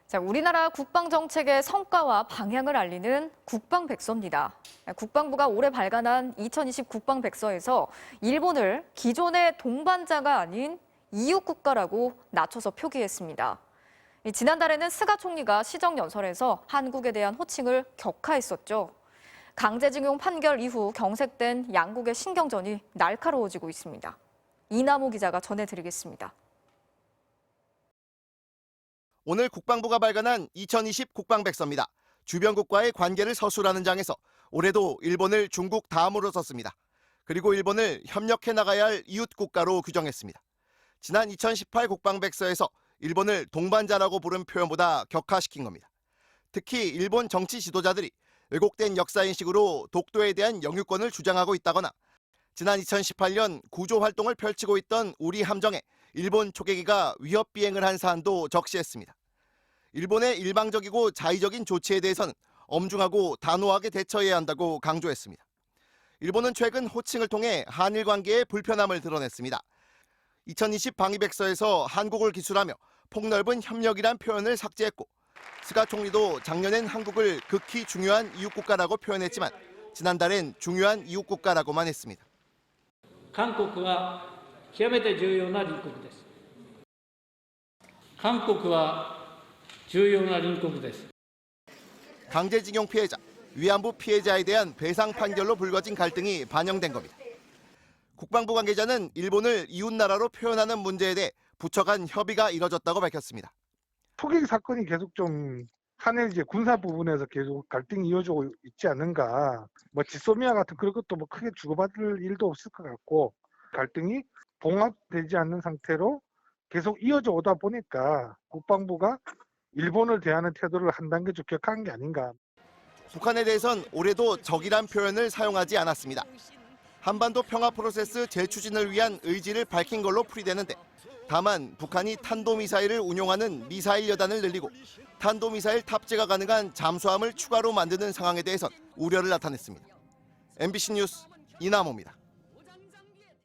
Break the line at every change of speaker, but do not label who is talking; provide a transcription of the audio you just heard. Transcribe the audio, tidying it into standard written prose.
자, 우리나라 국방정책의 성과와 방향을 알리는 국방백서입니다. 국방부가 올해 발간한 2020 국방백서에서 일본을 기존의 동반자가 아닌 이웃국가라고 낮춰서 표기했습니다. 지난달에는 스가 총리가 시정연설에서 한국에 대한 호칭을 격하했었죠. 강제징용 판결 이후 경색된 양국의 신경전이 날카로워지고 있습니다. 이남호 기자가 전해드리겠습니다.
오늘 국방부가 발간한 2020 국방백서입니다. 주변국과의 관계를 서술하는 장에서 올해도 일본을 중국 다음으로 썼습니다. 그리고 일본을 협력해 나가야 할 이웃 국가로 규정했습니다. 지난 2018 국방백서에서 일본을 동반자라고 부른 표현보다 격화시킨 겁니다. 특히 일본 정치 지도자들이 왜곡된 역사인식으로 독도에 대한 영유권을 주장하고 있다거나 지난 2018년 구조 활동을 펼치고 있던 우리 함정에 일본 초계기가 위협 비행을 한 사안도 적시했습니다. 일본의 일방적이고 자의적인 조치에 대해서는 엄중하고 단호하게 대처해야 한다고 강조했습니다. 일본은 최근 호칭을 통해 한일 관계의 불편함을 드러냈습니다. 2020 방위백서에서 한국을 기술하며 폭넓은 협력이란 표현을 삭제했고 스가 총리도 작년엔 한국을 극히 중요한 이웃국가라고 표현했지만 지난달엔 중요한 이웃국가라고만 했습니다.
한국은 極めて重要な隣国です。韓国は重要な隣国です。
강제징용 피해자, 위안부 피해자에 대한 배상 판결로 불거진 갈등이 반영된 겁니다. 국방부 관계자는 일본을 이웃나라로 표현하는 문제에 대해 부처 간 협의가 이뤄졌다고 밝혔습니다.
초계기 사건이 계속 좀 한일 이제 군사 부분에서 계속 갈등이 이어지고 있지 않는가. 지소미아 같은 그런 것도 크게 주고받을 일도 없을 것 같고 갈등이 봉합되지 않는 상태로 계속 이어져 오다 보니까 국방부가 일본을 대하는 태도를 한 단계 좀 격한 게 아닌가.
북한에 대해선 올해도 적이란 표현을 사용하지 않았습니다. 한반도 평화 프로세스 재추진을 위한 의지를 밝힌 걸로 풀이되는데 다만 북한이 탄도미사일을 운용하는 미사일 여단을 늘리고 탄도미사일 탑재가 가능한 잠수함을 추가로 만드는 상황에 대해선 우려를 나타냈습니다. MBC 뉴스 이남호입니다.